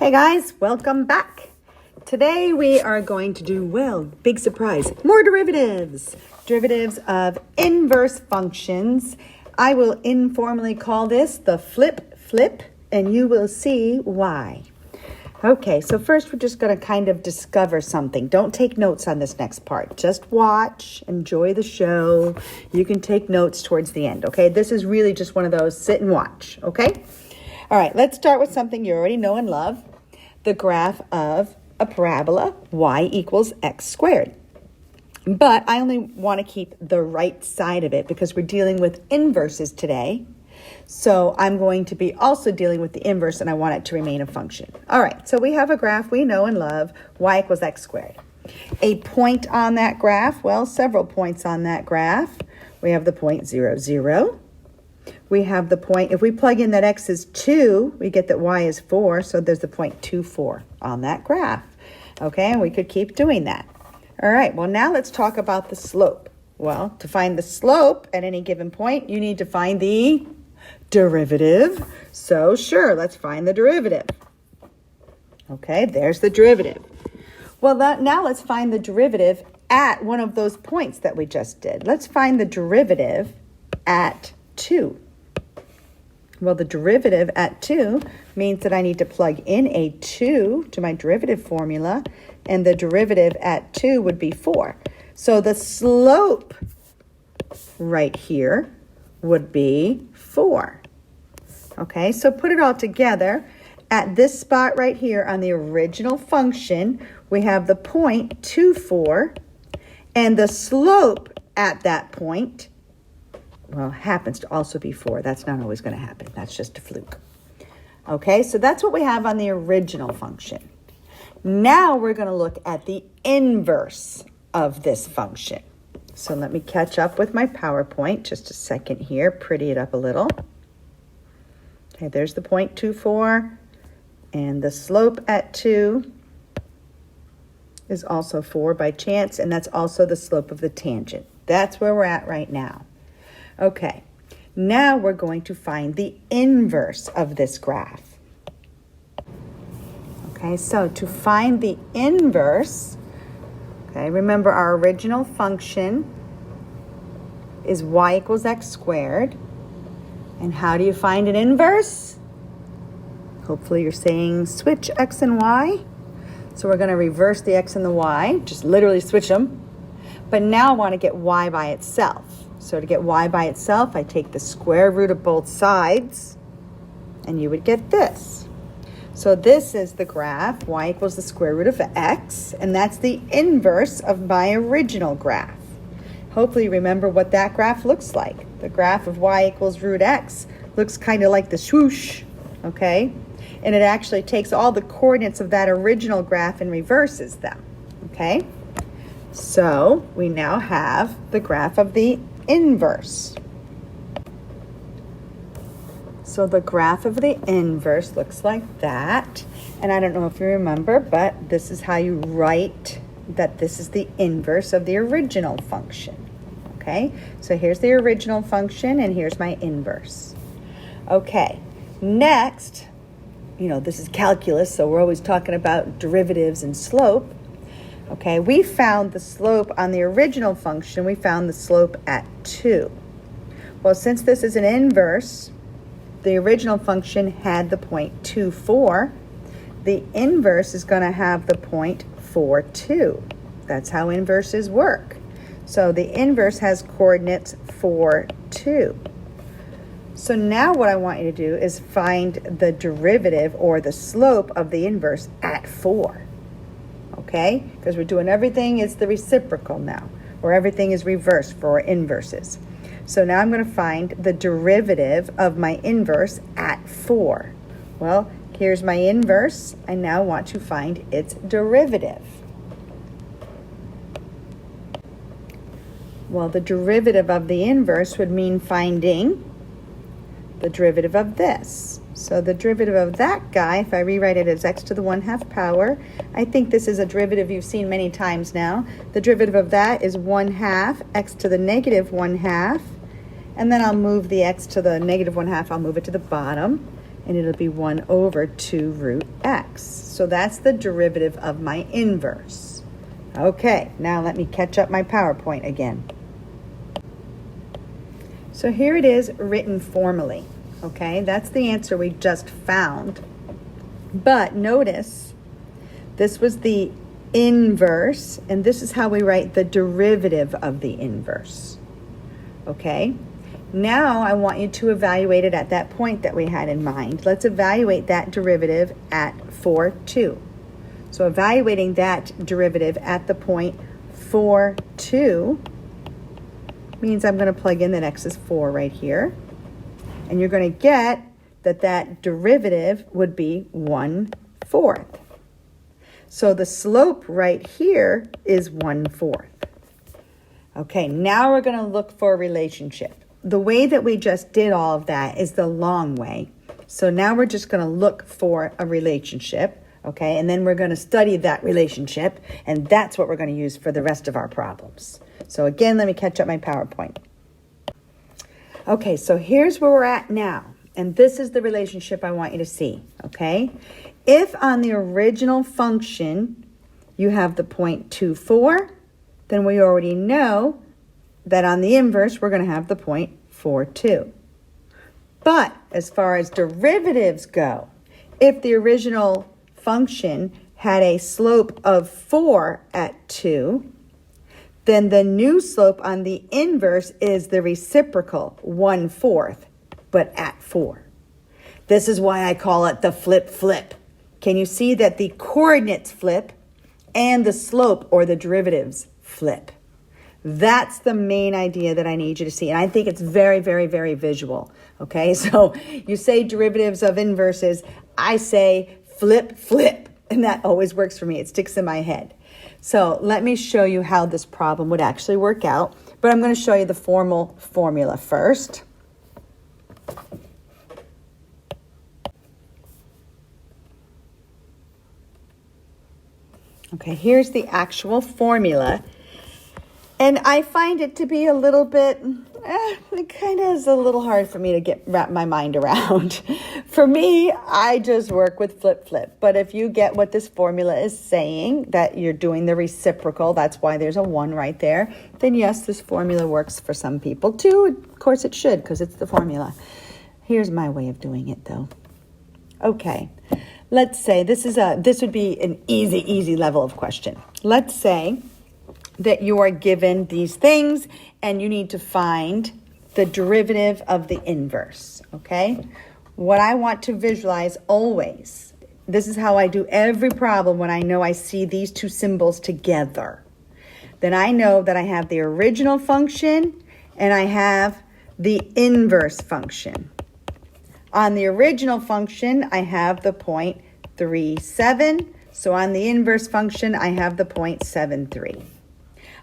Hey guys, welcome back. Today we are going to do, well, big surprise, more derivatives. Derivatives of inverse functions. I will informally call this the flip, and you will see why. Okay, so first we're just going to kind of discover something. Don't take notes on this next part. Just watch, enjoy the show. You can take notes towards the end, okay? This is really just one of those sit and watch, okay? All right, let's start with something you already know and love. The graph of a parabola, y equals x squared. But I only want to keep the right side of it because we're dealing with inverses today. So I'm going to be also dealing with the inverse, and I want it to remain a function. All right, so we have a graph we know and love, y equals x squared. A point on that graph, well, several points on that graph. We have the point 0, 0. We have the point, if we plug in that x is 2, we get that y is 4, so there's the point 2, 4 on that graph. Okay, and we could keep doing that. All right, well, now let's talk about the slope. Well, to find the slope at any given point, you need to find the derivative. So sure, let's find the derivative. Okay, there's the derivative. Well, now let's find the derivative at one of those points that we just did. Let's find the derivative at 2. Well, the derivative at 2 means that I need to plug in a 2 to my derivative formula, and the derivative at 2 would be 4. So the slope right here would be 4. Okay, so put it all together. At this spot right here on the original function, we have the point 2, 4, and the slope at that point, well, happens to also be 4. That's not always going to happen. That's just a fluke. Okay, so that's what we have on the original function. Now we're going to look at the inverse of this function. So let me catch up with my PowerPoint. Just a second here. Pretty it up a little. Okay, there's the point 2, 4. And the slope at 2 is also 4 by chance. And that's also the slope of the tangent. That's where we're at right now. Okay, now we're going to find the inverse of this graph. Okay, so to find the inverse, okay, remember our original function is y equals x squared. And how do you find an inverse? Hopefully you're saying switch x and y. So we're going to reverse the x and the y, just literally switch them. But now I want to get y by itself. So to get y by itself, I take the square root of both sides, and you would get this. So this is the graph, y equals the square root of x, and that's the inverse of my original graph. Hopefully you remember what that graph looks like. The graph of y equals root x looks kind of like the swoosh, okay? And it actually takes all the coordinates of that original graph and reverses them, okay? So we now have the graph of the inverse. So the graph of the inverse looks like that. And I don't know if you remember, but this is how you write that this is the inverse of the original function. Okay, so here's the original function and here's my inverse. Okay, next, this is calculus, so we're always talking about derivatives and slope. Okay, we found the slope on the original function. We found the slope at 2. Well, since this is an inverse, the original function had the point 2, 4. The inverse is going to have the point 4, 2. That's how inverses work. So the inverse has coordinates 4, 2. So now what I want you to do is find the derivative or the slope of the inverse at 4. Okay, because we're doing everything is the reciprocal now, or everything is reversed for inverses. So now I'm going to find the derivative of my inverse at 4. Well, here's my inverse. I now want to find its derivative. Well, the derivative of the inverse would mean finding the derivative of this. So the derivative of that guy, if I rewrite it as x to the 1/2 power, I think this is a derivative you've seen many times now. The derivative of that is 1/2 x to the negative 1/2. And then I'll move the x to the negative 1/2, I'll move it to the bottom. and it'll be 1 over 2 root x. So that's the derivative of my inverse. Okay, now let me catch up my PowerPoint again. So here it is written formally, okay? That's the answer we just found. But notice, this was the inverse, and this is how we write the derivative of the inverse, okay? Now I want you to evaluate it at that point that we had in mind. Let's evaluate that derivative at 4, 2. So evaluating that derivative at the point 4, 2 means I'm going to plug in that x is 4 right here. And you're going to get that that derivative would be 1/4. So the slope right here is 1/4. Okay, now we're going to look for a relationship. The way that we just did all of that is the long way. So now we're just going to look for a relationship, okay? And then we're going to study that relationship, and that's what we're going to use for the rest of our problems. So again, let me catch up my PowerPoint. Okay, so here's where we're at now. And this is the relationship I want you to see, okay? If on the original function you have the point 2, 4, then we already know that on the inverse we're going to have the point 4, 2. But as far as derivatives go, if the original function had a slope of 4 at 2, then the new slope on the inverse is the reciprocal, 1/4, but at 4. This is why I call it the flip-flip. Can you see that the coordinates flip and the slope or the derivatives flip? That's the main idea that I need you to see. And I think it's very, very, very visual. Okay, so you say derivatives of inverses, I say flip, flip. And that always works for me. It sticks in my head. So let me show you how this problem would actually work out. But I'm going to show you the formal formula first. Okay, here's the actual formula. And I find it to be a little bit, it kind of is a little hard for me to wrap my mind around. For me, I just work with flip-flip. But if you get what this formula is saying, that you're doing the reciprocal, that's why there's a 1 right there, then yes, this formula works for some people too. Of course it should, because it's the formula. Here's my way of doing it, though. Okay, let's say this would be an easy level of question. Let's say that you are given these things and you need to find the derivative of the inverse, okay? What I want to visualize always, this is how I do every problem when I know I see these two symbols together. Then I know that I have the original function and I have the inverse function. On the original function, I have the point 3, 7. So on the inverse function, I have the point 7, 3.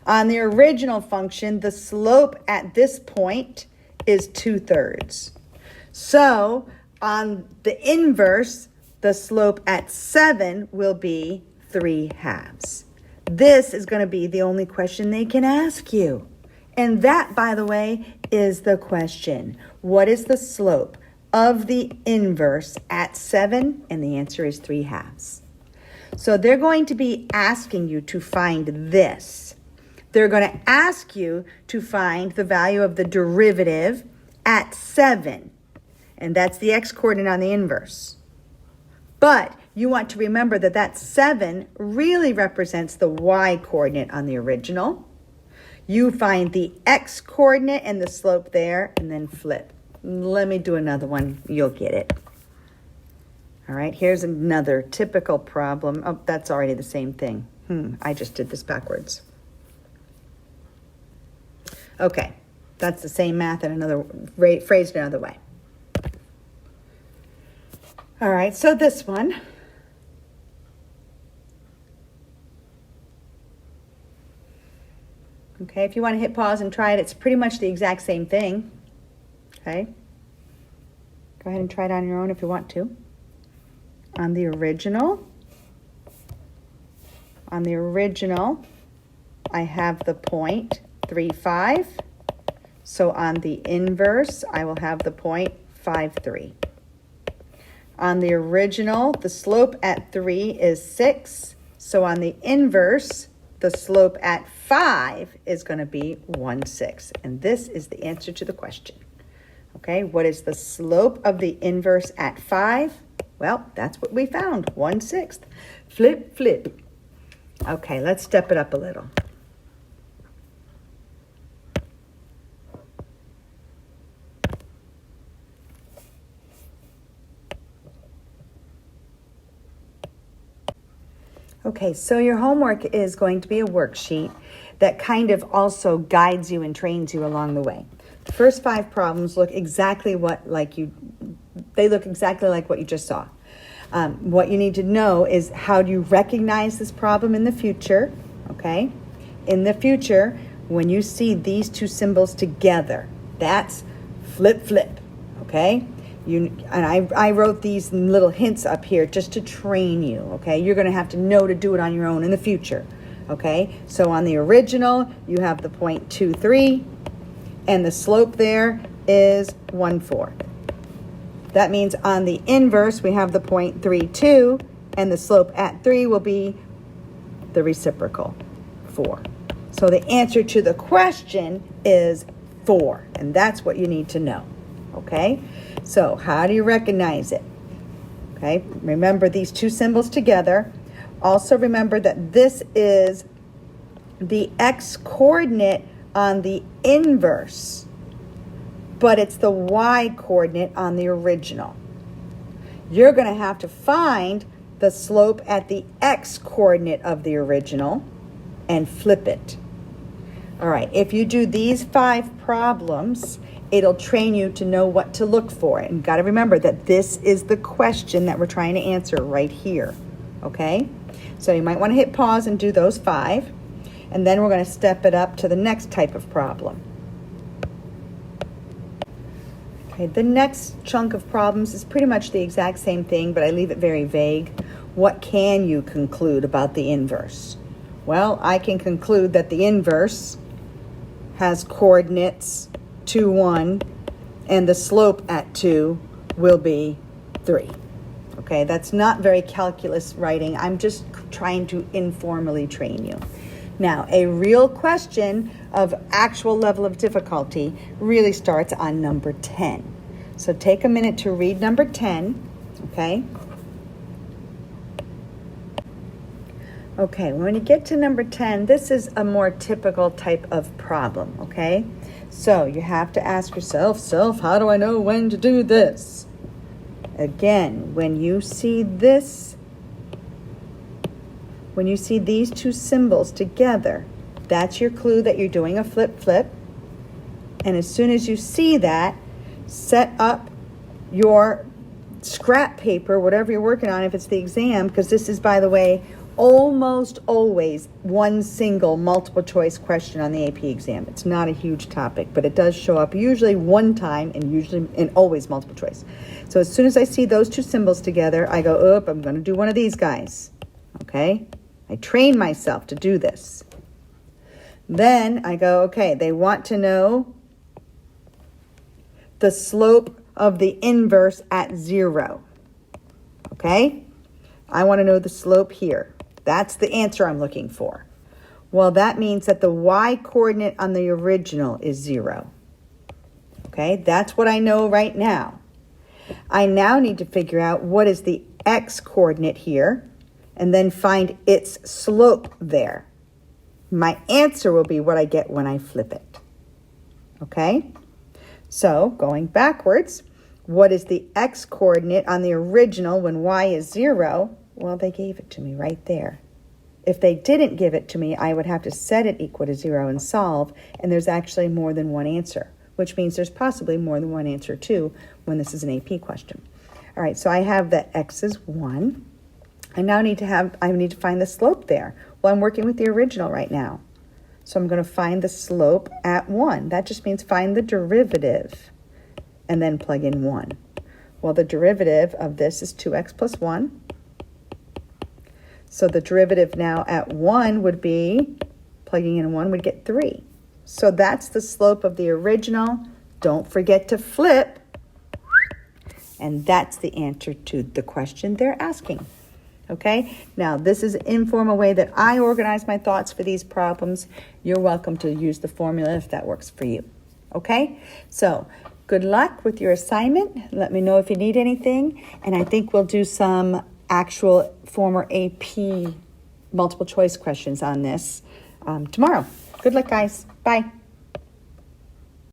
On the original function, the slope at this point is 2/3. So on the inverse, the slope at 7 will be 3/2. This is going to be the only question they can ask you. And that, by the way, is the question. What is the slope of the inverse at 7? And the answer is 3/2. So they're going to be asking you to find this. They're going to ask you to find the value of the derivative at 7. And that's the x-coordinate on the inverse. But you want to remember that that 7 really represents the y-coordinate on the original. You find the x-coordinate and the slope there, and then flip. Let me do another one. You'll get it. All right, here's another typical problem. Oh, that's already the same thing. I just did this backwards. Okay, that's the same math in another phrased another way. All right, so this one. Okay, if you want to hit pause and try it, it's pretty much the exact same thing. Okay, go ahead and try it on your own if you want to. On the original, I have the point 3, 5. So on the inverse, I will have the point 5, 3. On the original, the slope at 3 is 6. So on the inverse, the slope at 5 is going to be 1/6. And this is the answer to the question. Okay, what is the slope of the inverse at 5? Well, that's what we found, 1/6. Flip, flip. Okay, let's step it up a little. Okay, so your homework is going to be a worksheet that kind of also guides you and trains you along the way. The first 5 problems look exactly like what you just saw. What you need to know is how do you recognize this problem in the future, okay? In the future, when you see these two symbols together, that's flip, flip, okay? I wrote these little hints up here just to train you, okay? You're going to have to know to do it on your own in the future, okay? So on the original, you have the 0.23, and the slope there is 1/4. That means on the inverse, we have the 0.32, and the slope at 3 will be the reciprocal, 4. So the answer to the question is 4, and that's what you need to know, okay? So how do you recognize it? Okay, remember these two symbols together. Also remember that this is the x-coordinate on the inverse, but it's the y-coordinate on the original. You're going to have to find the slope at the x-coordinate of the original and flip it. All right, if you do these 5 problems, it'll train you to know what to look for. And got to remember that this is the question that we're trying to answer right here, okay? So you might want to hit pause and do those 5, and then we're going to step it up to the next type of problem. Okay, the next chunk of problems is pretty much the exact same thing, but I leave it very vague. What can you conclude about the inverse? Well, I can conclude that the inverse has coordinates 2, 1, and the slope at 2 will be 3. Okay, that's not very calculus writing. I'm just trying to informally train you. Now, a real question of actual level of difficulty really starts on number 10. So take a minute to read number 10, okay? Okay, when you get to number 10, this is a more typical type of problem, okay? So you have to ask yourself, how do I know when to do this? Again, when you see this, when you see these two symbols together, that's your clue that you're doing a flip-flip. And as soon as you see that, set up your scrap paper, whatever you're working on, if it's the exam, because this is, by the way, almost always one single multiple choice question on the AP exam. It's not a huge topic, but it does show up usually one time and always multiple choice. So as soon as I see those two symbols together, I go, I'm going to do one of these guys. Okay? I train myself to do this. Then I go, okay, they want to know the slope of the inverse at 0. Okay? I want to know the slope here. That's the answer I'm looking for. Well, that means that the y-coordinate on the original is 0. Okay, that's what I know right now. I now need to figure out what is the x-coordinate here and then find its slope there. My answer will be what I get when I flip it. Okay, so going backwards, what is the x-coordinate on the original when y is 0? Well, they gave it to me right there. If they didn't give it to me, I would have to set it equal to 0 and solve, and there's actually more than one answer, which means there's possibly more than one answer too when this is an AP question. All right, so I have that x is 1. I need to find the slope there. Well, I'm working with the original right now. So I'm going to find the slope at 1. That just means find the derivative and then plug in 1. Well, the derivative of this is 2x plus 1. So the derivative now at 1 would be, plugging in 1 would get 3. So that's the slope of the original. Don't forget to flip. And that's the answer to the question they're asking. Okay, now this is an informal way that I organize my thoughts for these problems. You're welcome to use the formula if that works for you. Okay, so good luck with your assignment. Let me know if you need anything. And I think we'll do some actual former AP multiple choice questions on this tomorrow. Good luck, guys. Bye.